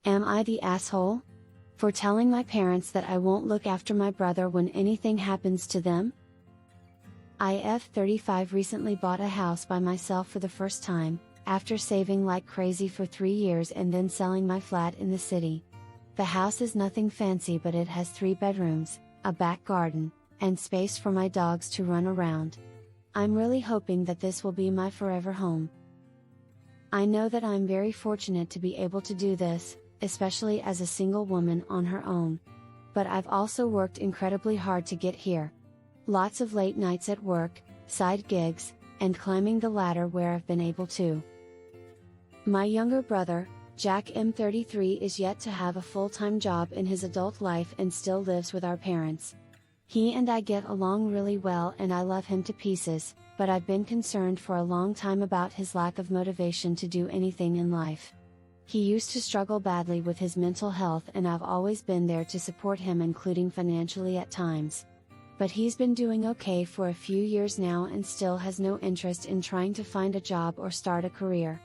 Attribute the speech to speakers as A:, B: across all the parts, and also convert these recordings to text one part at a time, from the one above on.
A: Am I the asshole? For telling my parents that I won't look after my brother when anything happens to them? I've 35 recently bought a house by myself for the first time, after saving like crazy for 3 years and then selling my flat in the city. The house is nothing fancy, but it has 3 bedrooms, a back garden, and space for my dogs to run around. I'm really hoping that this will be my forever home. I know that I'm very fortunate to be able to do this, especially as a single woman on her own. But I've also worked incredibly hard to get here. Lots of late nights at work, side gigs, and climbing the ladder where I've been able to. My younger brother, Jack M33, is yet to have a full-time job in his adult life and still lives with our parents. He and I get along really well and I love him to pieces, but I've been concerned for a long time about his lack of motivation to do anything in life. He used to struggle badly with his mental health and I've always been there to support him, including financially at times. But he's been doing okay for a few years now and still has no interest in trying to find a job or start a career.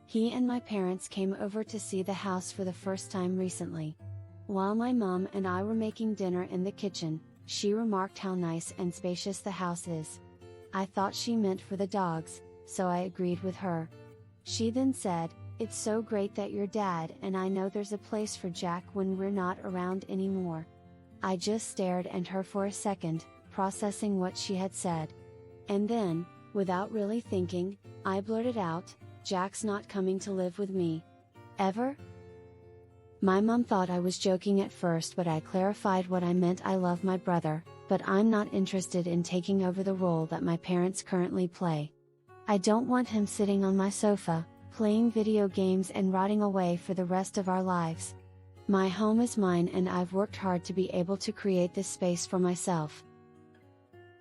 A: He and my parents came over to see the house for the first time recently. While my mom and I were making dinner in the kitchen, she remarked how nice and spacious the house is. I thought she meant for the dogs, so I agreed with her. She then said, "It's so great that you're dad and I know there's a place for Jack when we're not around anymore." I just stared at her for a second, processing what she had said. And then, without really thinking, I blurted out, "Jack's not coming to live with me. Ever?" My mom thought I was joking at first, but I clarified what I meant. I love my brother, but I'm not interested in taking over the role that my parents currently play. I don't want him sitting on my sofa, playing video games and rotting away for the rest of our lives. My home is mine and I've worked hard to be able to create this space for myself.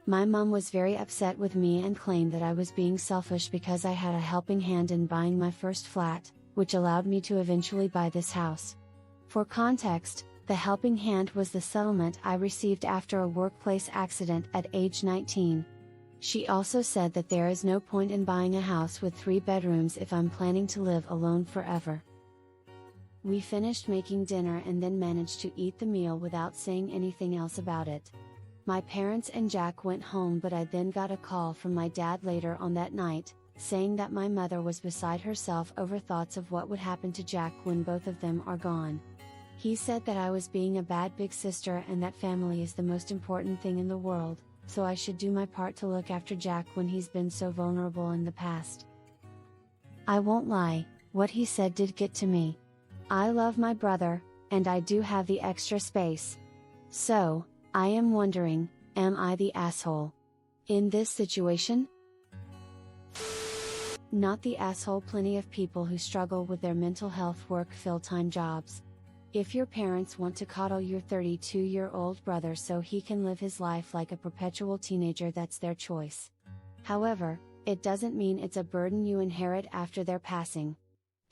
A: My mom was very upset with me and claimed that I was being selfish because I had a helping hand in buying my first flat, which allowed me to eventually buy this house. For context, the helping hand was the settlement I received after a workplace accident at age 19. She also said that there is no point in buying a house with 3 bedrooms if I'm planning to live alone forever. We finished making dinner and then managed to eat the meal without saying anything else about it. My parents and Jack went home, but I then got a call from my dad later on that night, saying that my mother was beside herself over thoughts of what would happen to Jack when both of them are gone. He said that I was being a bad big sister and that family is the most important thing in the world, so I should do my part to look after Jack when he's been so vulnerable in the past. I won't lie, what he said did get to me. I love my brother, and I do have the extra space. So, I am wondering, am I the asshole in this situation? Not the asshole. Plenty of people who struggle with their mental health work full-time jobs. If your parents want to coddle your 32-year-old brother so he can live his life like a perpetual teenager, that's their choice. However, it doesn't mean it's a burden you inherit after their passing.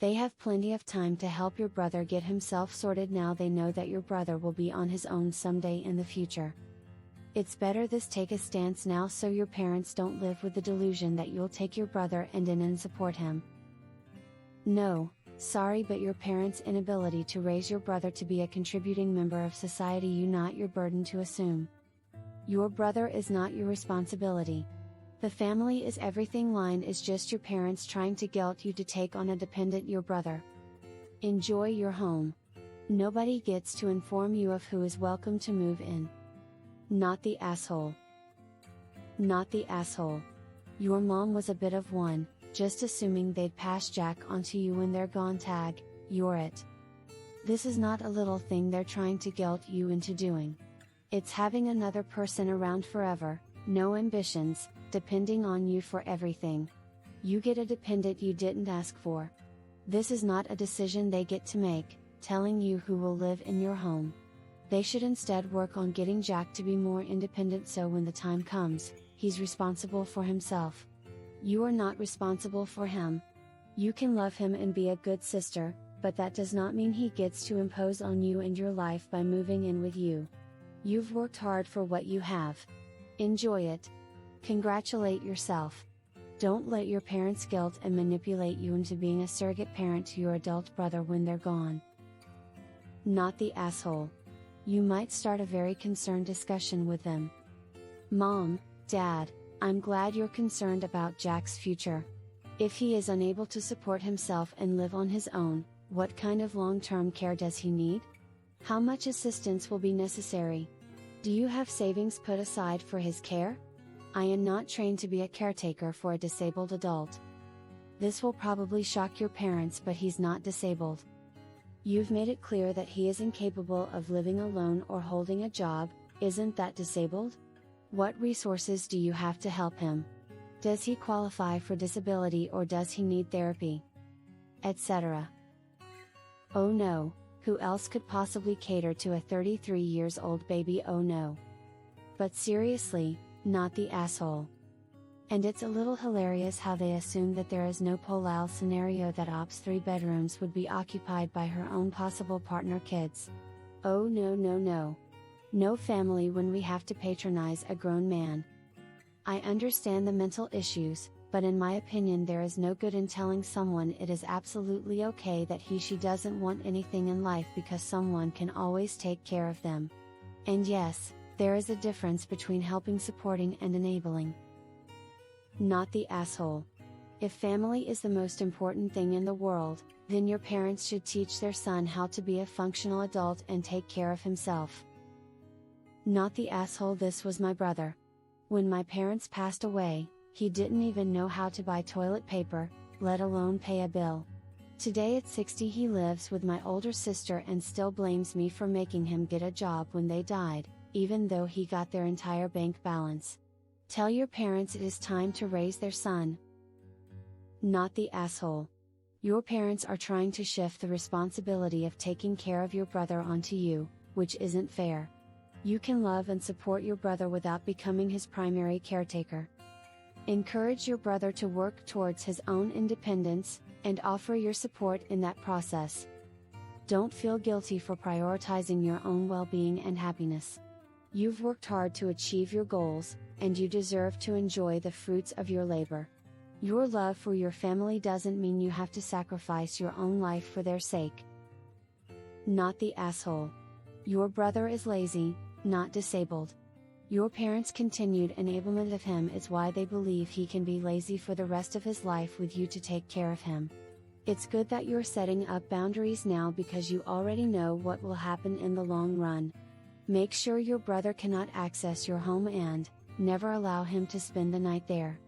A: They have plenty of time to help your brother get himself sorted now they know that your brother will be on his own someday in the future. It's better this take a stance now so your parents don't live with the delusion that you'll take your brother and support him. No, sorry, but your parents' inability to raise your brother to be a contributing member of society, you not your burden to assume. Your brother is not your responsibility. The family is everything line is just your parents trying to guilt you to take on a dependent your brother. Enjoy your home. Nobody gets to inform you of who is welcome to move in. Not the asshole. Not the asshole. Your mom was a bit of one, just assuming they'd pass Jack on to you when they're gone. Tag, you're it. This is not a little thing they're trying to guilt you into doing. It's having another person around forever, no ambitions, depending on you for everything. You get a dependent you didn't ask for. This is not a decision they get to make, telling you who will live in your home. They should instead work on getting Jack to be more independent so when the time comes, he's responsible for himself. You are not responsible for him. You can love him and be a good sister, but that does not mean he gets to impose on you and your life by moving in with you. You've worked hard for what you have. Enjoy it. Congratulate yourself. Don't let your parents guilt and manipulate you into being a surrogate parent to your adult brother when they're gone. Not the asshole. You might start a very concerned discussion with them. Mom, Dad, I'm glad you're concerned about Jack's future. If he is unable to support himself and live on his own, what kind of long-term care does he need? How much assistance will be necessary? Do you have savings put aside for his care? I am not trained to be a caretaker for a disabled adult. This will probably shock your parents, but he's not disabled. You've made it clear that he is incapable of living alone or holding a job. Isn't that disabled? What resources do you have to help him? Does he qualify for disability or does he need therapy? Etc. Oh no, who else could possibly cater to a 33 years old baby? Oh no. But seriously, not the asshole. And it's a little hilarious how they assume that there is no Polal scenario, that Op's 3 bedrooms would be occupied by her own possible partner kids. Oh no no no. No family when we have to patronize a grown man. I understand the mental issues, but in my opinion there is no good in telling someone it is absolutely okay that he/she doesn't want anything in life, because someone can always take care of them. And yes, there is a difference between helping, supporting, and enabling. Not the asshole. If family is the most important thing in the world, then your parents should teach their son how to be a functional adult and take care of himself. Not the asshole. This was my brother. When my parents passed away, he didn't even know how to buy toilet paper, let alone pay a bill. Today at 60 he lives with my older sister and still blames me for making him get a job when they died, even though he got their entire bank balance. Tell your parents it is time to raise their son. Not the asshole. Your parents are trying to shift the responsibility of taking care of your brother onto you, which isn't fair. You can love and support your brother without becoming his primary caretaker. Encourage your brother to work towards his own independence, and offer your support in that process. Don't feel guilty for prioritizing your own well-being and happiness. You've worked hard to achieve your goals, and you deserve to enjoy the fruits of your labor. Your love for your family doesn't mean you have to sacrifice your own life for their sake. Not the asshole. Your brother is lazy, not disabled. Your parents' continued enablement of him is why they believe he can be lazy for the rest of his life with you to take care of him. It's good that you're setting up boundaries now, because you already know what will happen in the long run. Make sure your brother cannot access your home and never allow him to spend the night there.